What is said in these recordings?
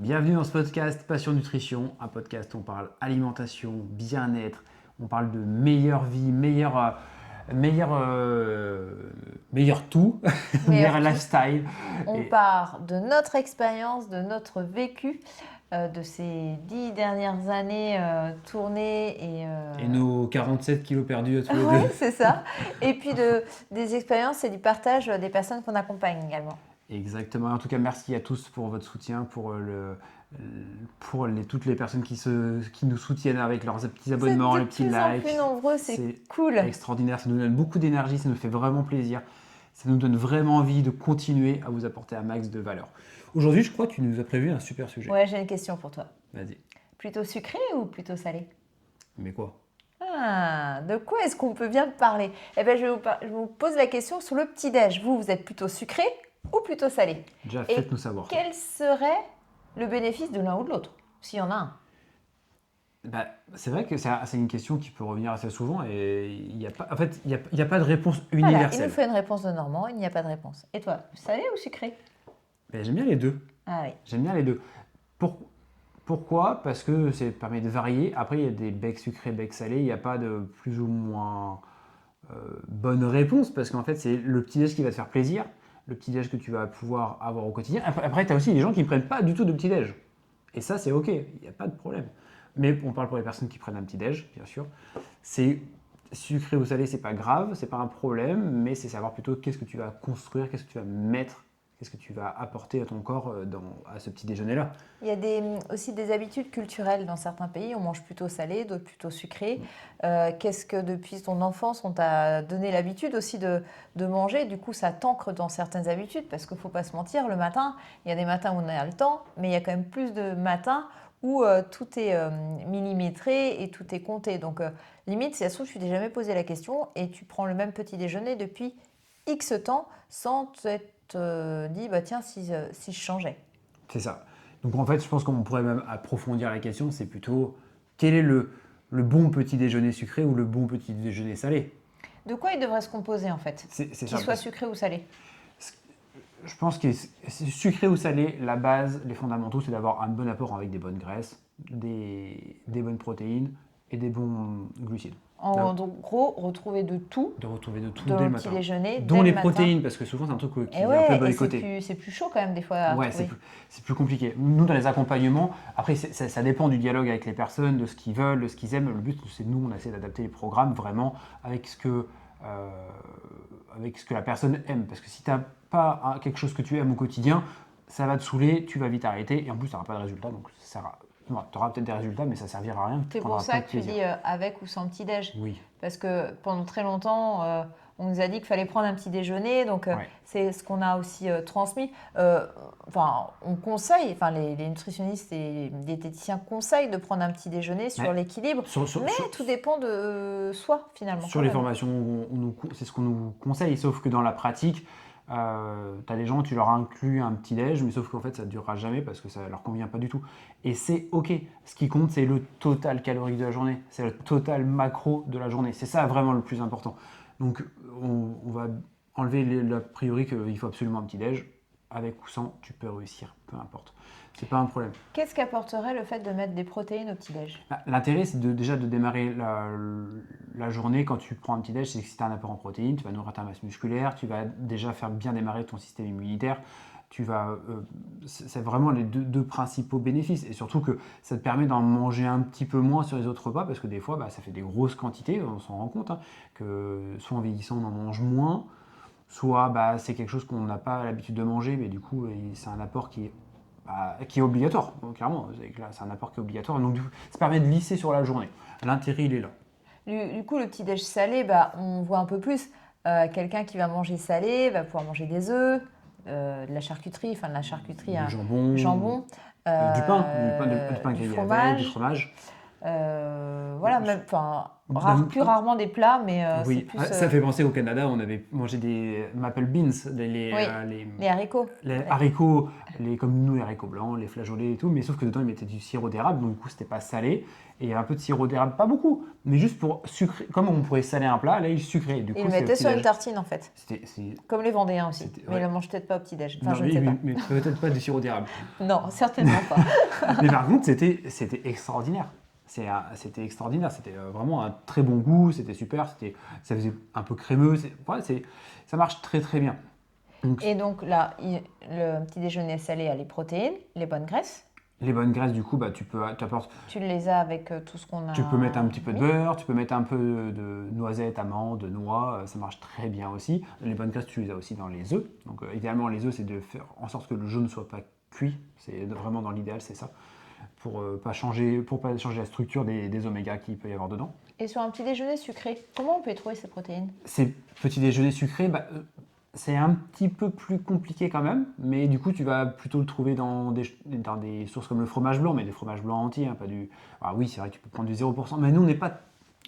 Bienvenue dans ce podcast Passion Nutrition, un podcast où on parle alimentation, bien-être, on parle de meilleure vie, meilleur tout, Meilleur meilleur tout. lifestyle. On Et part de notre expérience, de notre vécu, de ces 10 dernières années tournées et nos 47 kilos perdus à tous les Ouais, deux. c'est ça. Et puis des expériences et du partage des personnes qu'on accompagne également. Exactement. En tout cas, merci à tous pour votre soutien, toutes les personnes qui nous soutiennent avec leurs petits Vous êtes abonnements, de les petits plus en plus likes. nombreux, c'est C'est cool. extraordinaire. Ça nous donne beaucoup d'énergie, ça nous fait vraiment plaisir. Ça nous donne vraiment envie de continuer à vous apporter un max de valeur. Aujourd'hui, je crois que tu nous as prévu un super sujet. Ouais, j'ai une question pour toi. Vas-y. Plutôt sucré ou plutôt salé? Mais quoi? Ah, de quoi est-ce qu'on peut bien parler? Eh bien, je vous pose la question sur le petit-déj. Vous êtes plutôt sucré ou plutôt salé? Déjà, Et faites-nous savoir. quel serait le bénéfice de l'un ou de l'autre, s'il y en a un? Bah, c'est vrai que c'est une question qui peut revenir assez souvent et il n'y a pas, en fait, il y a pas de réponse Voilà, il universelle. nous faut une réponse de Normand, il n'y a pas de réponse. Et toi, salé ou sucré? Mais j'aime bien les deux. Ah oui. J'aime bien les deux. Pour- Pourquoi? Parce que ça permet de varier. Après, il y a des becs sucrés, becs salés. Il n'y a pas de plus ou moins bonne réponse parce qu'en fait, c'est le petit-déj qui va te faire plaisir, le petit-déj que tu vas pouvoir avoir au quotidien. Après tu as aussi des gens qui ne prennent pas du tout de petit-déj. Et ça, c'est OK, il n'y a pas de problème. Mais on parle pour les personnes qui prennent un petit-déj, bien sûr. C'est sucré ou salé, c'est pas grave, c'est pas un problème, mais c'est savoir plutôt qu'est-ce que tu vas construire, qu'est-ce que tu vas mettre, qu'est-ce que tu vas apporter à ton corps à ce petit déjeuner-là. Il y a aussi des habitudes culturelles dans certains pays. On mange plutôt salé, d'autres plutôt sucré. Qu'est-ce que depuis ton enfance, on t'a donné l'habitude aussi de manger? Du coup, ça t'ancre dans certaines habitudes parce qu'il ne faut pas se mentir, le matin, il y a des matins où on a le temps, mais il y a quand même plus de matins où tout est millimétré et tout est compté. Donc, limite, si ça se trouve, tu t'es jamais posé la question et tu prends le même petit déjeuner depuis X temps sans t'être dit, bah tiens, si je changeais. C'est ça. Donc en fait, je pense qu'on pourrait même approfondir la question, c'est plutôt quel est le bon petit déjeuner sucré ou le bon petit déjeuner salé. De quoi il devrait se composer en fait? C'est Qu'il ça. soit sucré ou salé? Je pense que sucré ou salé, la base, les fondamentaux, c'est d'avoir un bon apport avec des bonnes graisses, des bonnes protéines et des bons glucides. Là, En gros, retrouver de tout de retrouver de tout dans dès le le petit matin. déjeuner, Dont dès le les matin. protéines, parce que souvent c'est un truc qui Et est un peu ouais, et boycotté. c'est plus chaud quand même des fois à Ouais, trouver. c'est plus compliqué. Nous, dans les accompagnements, après, ça dépend du dialogue avec les personnes, de ce qu'ils veulent, de ce qu'ils aiment. Le but, c'est nous, on essaie d'adapter les programmes vraiment avec ce que la personne aime. Parce que si tu n'as pas quelque chose que tu aimes au quotidien, ça va te saouler, tu vas vite arrêter, et en plus, tu n'auras pas de résultat. Donc, tu auras peut-être des résultats, mais ça ne servira à rien. Tu C'est pour prendras pas ça de que tu plaisir. dis avec ou sans petit-déj. Oui, Parce que pendant très longtemps, on nous a dit qu'il fallait prendre un petit déjeuner. Donc, ouais. c'est ce qu'on a aussi transmis. Enfin, on conseille, enfin, les nutritionnistes et les diététiciens conseillent de prendre un petit déjeuner sur Mais l'équilibre. Mais tout dépend de soi, finalement. sur les formations, c'est ce qu'on nous conseille, sauf que dans la pratique, tu as des gens, tu leur inclus un petit déj, mais sauf qu'en fait, ça ne durera jamais parce que ça ne leur convient pas du tout. Et c'est OK. Ce qui compte, c'est le total calorique de la journée. C'est le total macro de la journée. C'est ça vraiment le plus important. Donc, on va enlever l'a priori qu'il faut absolument un petit déj. Avec ou sans, tu peux réussir, peu importe. C'est pas un problème. Qu'est-ce qu'apporterait le fait de mettre des protéines au petit-déj? L'intérêt, c'est déjà de démarrer la journée quand tu prends un petit déj, c'est que si tu as un apport en protéines, tu vas nourrir ta masse musculaire, tu vas déjà faire bien démarrer ton système immunitaire. C'est vraiment les deux principaux bénéfices. Et surtout que ça te permet d'en manger un petit peu moins sur les autres repas, parce que des fois, ça fait des grosses quantités, on s'en rend compte, hein, que soit en vieillissant, on en mange moins, soit c'est quelque chose qu'on n'a pas l'habitude de manger, mais du coup, c'est un apport qui est obligatoire. Donc, clairement, c'est un apport qui est obligatoire. Donc, ça permet de lisser sur la journée. L'intérêt, il est là. Du coup, le petit-déj salé, on voit un peu plus. Quelqu'un qui va manger salé va pouvoir manger des œufs, de la charcuterie, enfin de la charcuterie, Du hein, jambon, jambon, du pain grillé avec, du fromage. fromage. Voilà, même, plus rarement des plats, mais c'est Oui, plus. ça fait penser au Canada, on avait mangé des maple beans, Oui, les haricots. les haricots, comme nous, les haricots blancs, les flageolets et tout, mais sauf que dedans ils mettaient du sirop d'érable, donc du coup c'était pas salé, et il y avait un peu de sirop d'érable, pas beaucoup, mais juste pour sucrer, comme on pourrait saler un plat, là ils sucraient. Du Ils coup, le c'est le mettaient sur une petit-déj. tartine en fait. Comme les Vendéens aussi. Mais ils Ouais. le mangent peut-être pas au petit-déj. Enfin, Non, je ne sais pas. mais peut-être pas du sirop d'érable. Non, certainement pas. Mais par contre, c'était extraordinaire. C'était extraordinaire, c'était vraiment un très bon goût, c'était super, ça faisait un peu crémeux, ça marche très très bien. Et donc là, le petit déjeuner salé a les protéines, les bonnes graisses. Les bonnes graisses, du coup, Tu les as avec tout ce qu'on a. tu peux mettre un petit peu de mis. beurre, tu peux mettre un peu de noisettes, amandes, de noix, ça marche très bien aussi. Les bonnes graisses, tu les as aussi dans les œufs. Donc idéalement, les œufs, c'est de faire en sorte que le jaune ne soit pas cuit. C'est vraiment dans l'idéal, c'est ça. Pour pas changer la structure des omégas qu'il peut y avoir dedans. Et sur un petit déjeuner sucré, comment on peut y trouver ces protéines? Ces petits déjeuners sucrés, c'est un petit peu plus compliqué quand même, mais du coup tu vas plutôt le trouver dans des sources comme le fromage blanc, mais des fromages blancs entiers, hein, pas du... Ah oui, c'est vrai que tu peux prendre du 0%, mais nous on n'est pas...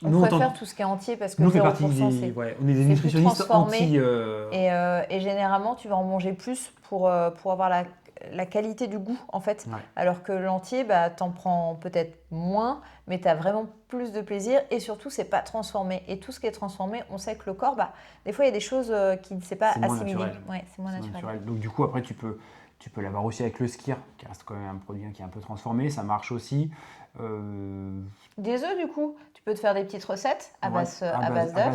On préfère tout ce qui est entier parce que nous, 0% on est des nutritionnistes anti... Et généralement, tu vas en manger plus pour avoir la qualité du goût, en fait. Ouais. Alors que l'entier, t'en prends peut-être moins, mais tu as vraiment plus de plaisir. Et surtout, c'est pas transformé. Et tout ce qui est transformé, on sait que le corps, des fois, il y a des choses qu'il ne sait pas assimiler. Ouais, c'est moins naturel. Donc du coup, après, tu peux l'avoir aussi avec le skyr, qui reste quand même un produit qui est un peu transformé. Ça marche aussi. Des œufs, du coup, tu peux te faire des petites recettes à base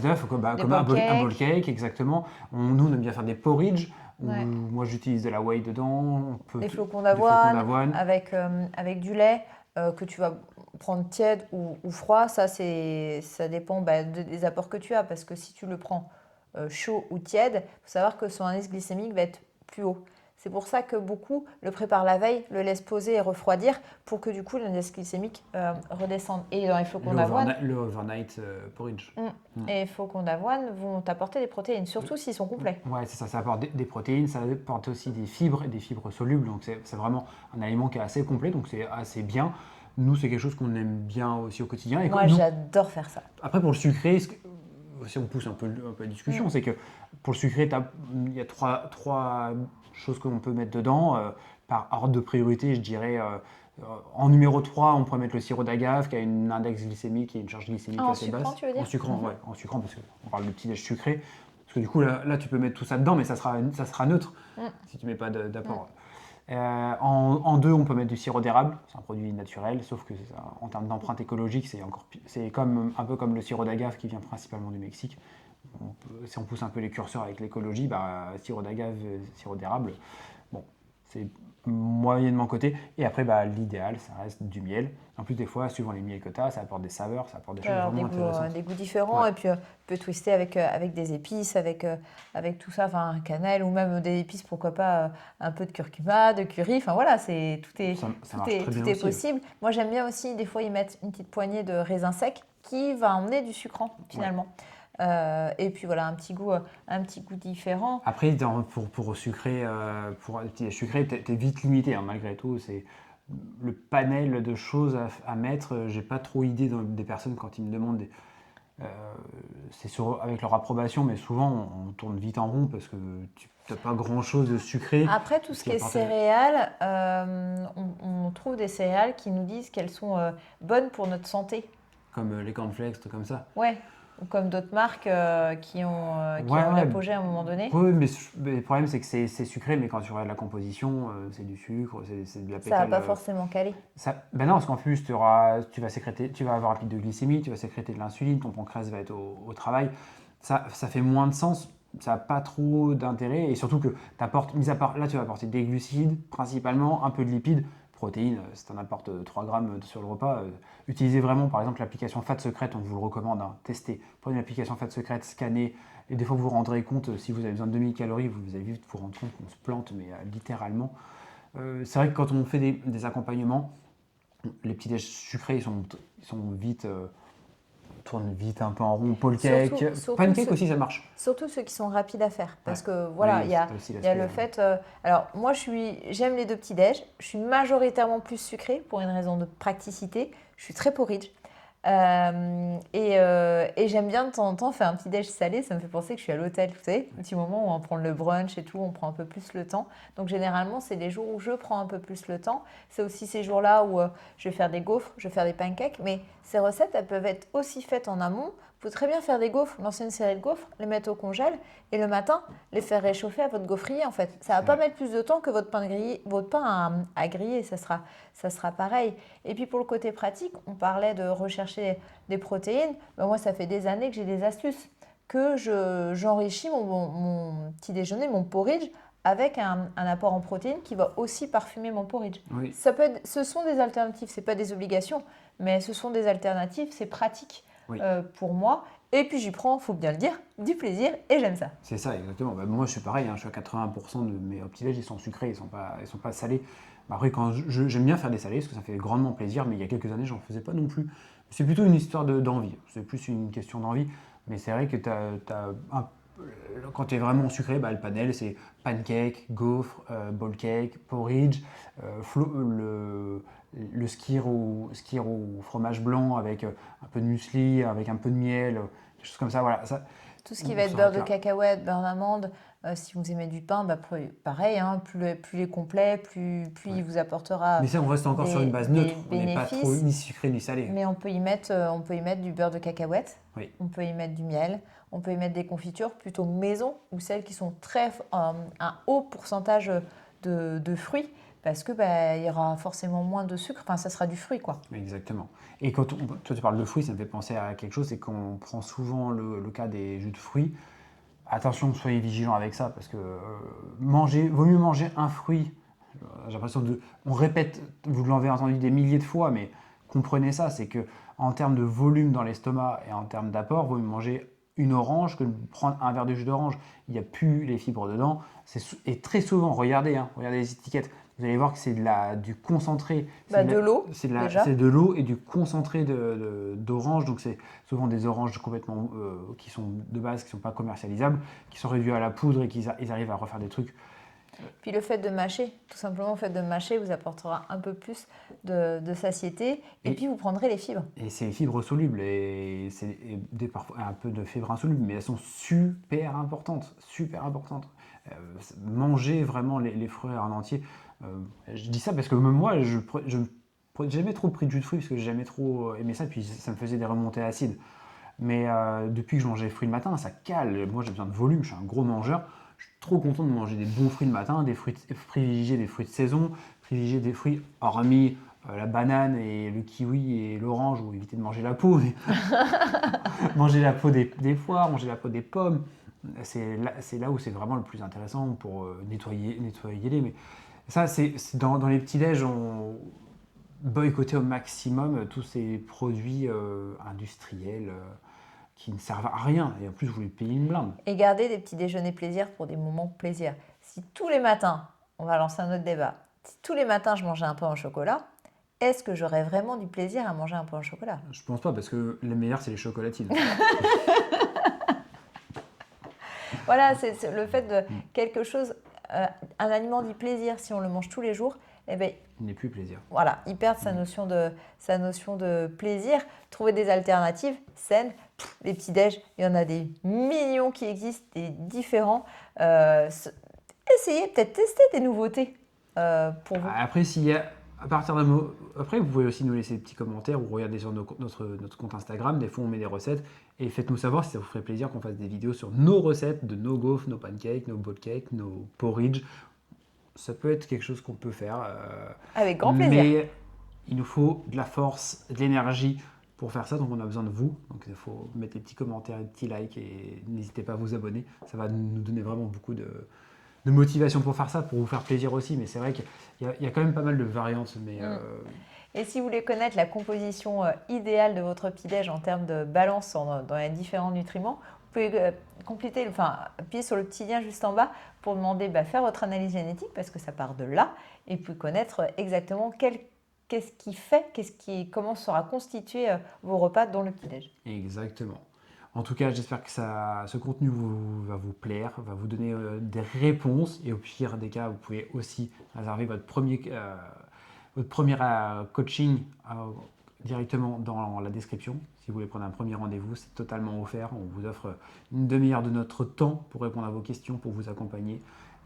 d'œufs. Comme un bowl cake, exactement. Nous, on aime bien faire des porridge. Ouais. Moi, j'utilise de la whey dedans. Des flocons d'avoine avec du lait que tu vas prendre tiède ou froid. Ça dépend des apports que tu as. Parce que si tu le prends chaud ou tiède, il faut savoir que son indice glycémique va être plus haut. C'est pour ça que beaucoup le préparent la veille, le laissent poser et refroidir pour que du coup l'indice glycémique redescende. Et dans les flocons d'avoine, le overnight porridge. Et les flocons d'avoine vont t'apporter des protéines, surtout s'ils sont complets. Ouais, c'est ça, ça apporte des protéines, ça apporte aussi des fibres et des fibres solubles. Donc c'est vraiment un aliment qui est assez complet, donc c'est assez bien. Nous, c'est quelque chose qu'on aime bien aussi au quotidien. Et moi, j'adore faire ça. Après, pour le sucré, si on pousse un peu la discussion, c'est que pour le sucré, il y a trois choses que l'on peut mettre dedans. Par ordre de priorité, je dirais, en numéro 3, on pourrait mettre le sirop d'agave qui a un index glycémique et une charge glycémique assez basse. Tu veux dire? En sucrant, parce qu'on parle de petit-déj sucré. Parce que du coup, là, tu peux mettre tout ça dedans, mais ça sera neutre si tu ne mets pas d'apport. En 2, on peut mettre du sirop d'érable, c'est un produit naturel, sauf que en termes d'empreinte écologique, c'est un peu comme le sirop d'agave qui vient principalement du Mexique. Si on pousse un peu les curseurs avec l'écologie, sirop d'agave, sirop d'érable, bon, c'est moyennement coté. Et après, l'idéal, ça reste du miel. En plus, des fois, suivant les miels que tu as, ça apporte des saveurs, ça apporte des choses vraiment intéressantes. Des goûts différents. Ouais. Et puis, tu peux twister avec des épices, avec tout ça, enfin, cannelle ou même des épices, pourquoi pas un peu de curcuma, de curry. Enfin, voilà, tout est possible. Ouais. Moi, j'aime bien aussi, des fois, y mettre une petite poignée de raisins secs qui va emmener du sucrant, finalement. Ouais. Et puis voilà, un petit goût différent. Après, pour sucré, t'es vite limité, hein, malgré tout. C'est le panel de choses à mettre. J'ai pas trop idée des personnes quand ils me demandent. C'est avec leur approbation, mais souvent on tourne vite en rond parce que tu n'as pas grand chose de sucré. Après, tout ce qui est céréales, on trouve des céréales qui nous disent qu'elles sont bonnes pour notre santé. Comme les cornflakes, trucs comme ça. Ouais. Ou comme d'autres marques qui ont l'apogée à un moment donné. Oui, mais le problème, c'est que c'est sucré, mais quand tu regardes la composition, c'est du sucre, c'est de la pétale. Ça va pas forcément caler. Non, parce qu'en plus, tu vas avoir un pic de glycémie, tu vas sécréter de l'insuline, ton pancréas va être au travail. Ça fait moins de sens, ça n'a pas trop d'intérêt, et surtout que tu apportes, mis à part, là, tu vas apporter des glucides, principalement, un peu de lipides, protéines, si tu en apportes 3 grammes sur le repas, utilisez vraiment par exemple l'application Fat Secret, on vous le recommande, testez, prenez l'application Fat Secret, scannez, et des fois vous vous rendrez compte, si vous avez besoin de 2000 calories, vous allez vite vous rendre compte qu'on se plante, mais littéralement. C'est vrai que quand on fait des accompagnements, les petits déj sucrés, ils sont vite tourne vite un peu en rond. Paul cake, pancake aussi, ça marche. Surtout ceux qui sont rapides à faire. Parce que voilà, Oui, il y a c'est aussi le l'aspect, fait. Alors, moi, j'aime les deux petits déj. Je suis majoritairement plus sucrée pour une raison de praticité. Je suis très porridge. Et j'aime bien de temps en temps faire un petit déj salé. Ça me fait penser que je suis à l'hôtel, vous savez, un petit moment où on prend le brunch et tout, on prend un peu plus le temps. Donc, généralement, c'est les jours où je prends un peu plus le temps. C'est aussi ces jours-là où je vais faire des gaufres, je vais faire des pancakes. Mais ces recettes, elles peuvent être aussi faites en amont. Vous pouvez très bien faire des gaufres, lancer une série de gaufres, les mettre au congèle et le matin, les faire réchauffer à votre gaufrier en fait. Ça ne va pas mettre plus de temps que votre pain à griller, ça sera pareil. Et puis pour le côté pratique, on parlait de rechercher des protéines. Ben moi, ça fait des années que j'ai des astuces, que j'enrichis mon petit déjeuner, mon porridge, avec un apport en protéines qui va aussi parfumer mon porridge. Oui. Ce sont des alternatives, ce n'est pas des obligations, mais ce sont des alternatives, c'est pratique. Oui. Pour moi. Et puis j'y prends, il faut bien le dire, du plaisir et j'aime ça. C'est ça, exactement. Bah, moi, je suis pareil, je suis à 80% de mes petits-déj, ils sont sucrés, ils sont pas salés. Bah, après, j'aime bien faire des salés, parce que ça fait grandement plaisir, mais il y a quelques années, j'en faisais pas non plus. C'est plutôt une histoire d'envie, c'est plus une question d'envie. Mais c'est vrai que quand tu es vraiment sucré, le panel, c'est pancake, gaufre, bowl cake, porridge, le skyr au fromage blanc avec un peu de muesli, avec un peu de miel, des choses comme ça. Voilà, ça, tout ce qui va être beurre de cacahuète, beurre d'amande, si vous aimez du pain, pareil, hein, plus il est complet, plus il vous apportera. Mais ça, on reste encore sur une base neutre. On n'est pas trop ni sucré ni salé. Mais on peut y mettre du beurre de cacahuète, oui. On peut y mettre du miel, on peut y mettre des confitures plutôt maison ou celles qui sont un haut pourcentage de fruits. Parce que il y aura forcément moins de sucre, enfin ça sera du fruit quoi. Exactement. Et quand toi tu parles de fruits, ça me fait penser à quelque chose, c'est qu'on prend souvent le cas des jus de fruits. Attention, soyez vigilants avec ça, parce que vaut mieux manger un fruit. J'ai l'impression on répète, vous l'avez entendu des milliers de fois, mais comprenez ça, c'est que en termes de volume dans l'estomac et en termes d'apport, vaut mieux manger une orange que de prendre un verre de jus d'orange. Il n'y a plus les fibres dedans. Et très souvent, regardez les étiquettes. Vous allez voir que c'est du concentré. De l'eau, c'est de l'eau et du concentré d'orange. Donc c'est souvent des oranges complètement qui sont de base, qui ne sont pas commercialisables, qui sont réduits à la poudre et ils arrivent à refaire des trucs. Puis le fait de mâcher, tout simplement le fait de mâcher vous apportera un peu plus de satiété et puis vous prendrez les fibres. Et c'est les fibres solubles et parfois un peu de fibres insolubles, mais elles sont super importantes, super importantes. Manger vraiment les fruits en entier. Je dis ça parce que même moi, je n'ai jamais trop pris de jus de fruits parce que j'ai jamais trop aimé ça, puis ça me faisait des remontées acides. Mais depuis que je mangeais les fruits le matin, ça cale. Moi, j'ai besoin de volume, je suis un gros mangeur. Je suis trop content de manger des bons fruits le matin, privilégier des fruits de saison, privilégier des fruits, hormis la banane et le kiwi et l'orange, ou éviter de manger la peau. Manger la peau des poires, manger la peau des pommes. C'est là où c'est vraiment le plus intéressant pour nettoyer les. Mais ça, c'est dans les petits-déj, on boycotter au maximum tous ces produits industriels qui ne servent à rien. Et en plus, vous les payez une blinde. Et garder des petits déjeuners plaisir pour des moments plaisir. Si tous les matins, on va lancer un autre débat, si tous les matins je mangeais un pain au chocolat, est-ce que j'aurais vraiment du plaisir à manger un pain au chocolat? Je pense pas, parce que les meilleurs, c'est les chocolatines. Voilà, c'est le fait de quelque chose, un aliment dit plaisir, si on le mange tous les jours, eh ben, il n'est plus plaisir. Voilà, il perd sa notion de plaisir. Trouver des alternatives saines. Les petits déj, il y en a des millions qui existent, des différents. Essayez, peut-être tester des nouveautés pour vous. Après, Après, vous pouvez aussi nous laisser des petits commentaires ou regarder sur notre compte Instagram. Des fois, on met des recettes. Et faites-nous savoir si ça vous ferait plaisir qu'on fasse des vidéos sur nos recettes de nos gaufres, nos pancakes, nos bowl cakes, nos porridge. Ça peut être quelque chose qu'on peut faire. Avec grand plaisir. Mais il nous faut de la force, de l'énergie pour faire ça. Donc, on a besoin de vous. Donc, il faut mettre des petits commentaires, des petits likes et n'hésitez pas à vous abonner. Ça va nous donner vraiment beaucoup de motivation pour faire ça, pour vous faire plaisir aussi. Mais c'est vrai qu'il y a quand même pas mal de variantes. Mais, Et si vous voulez connaître la composition idéale de votre petit-déj en termes de balance dans les différents nutriments, vous pouvez appuyer sur le petit lien juste en bas pour demander faire votre analyse génétique parce que ça part de là et puis connaître exactement quel qu'est-ce qui fait, comment sera constitué vos repas dans le petit-déj. Exactement. En tout cas, j'espère que ce contenu va vous plaire, va vous donner des réponses. Et au pire des cas, vous pouvez aussi réserver votre premier coaching directement dans la description. Si vous voulez prendre un premier rendez-vous, c'est totalement offert. On vous offre une demi-heure de notre temps pour répondre à vos questions, pour vous accompagner.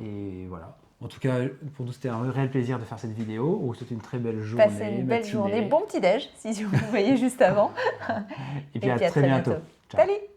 Et voilà. En tout cas, pour nous, c'était un réel plaisir de faire cette vidéo. On vous souhaite une très belle journée. Passez une belle journée. Bon petit-déj, si vous voyez juste avant. Et puis à très bientôt. Ciao. Salut!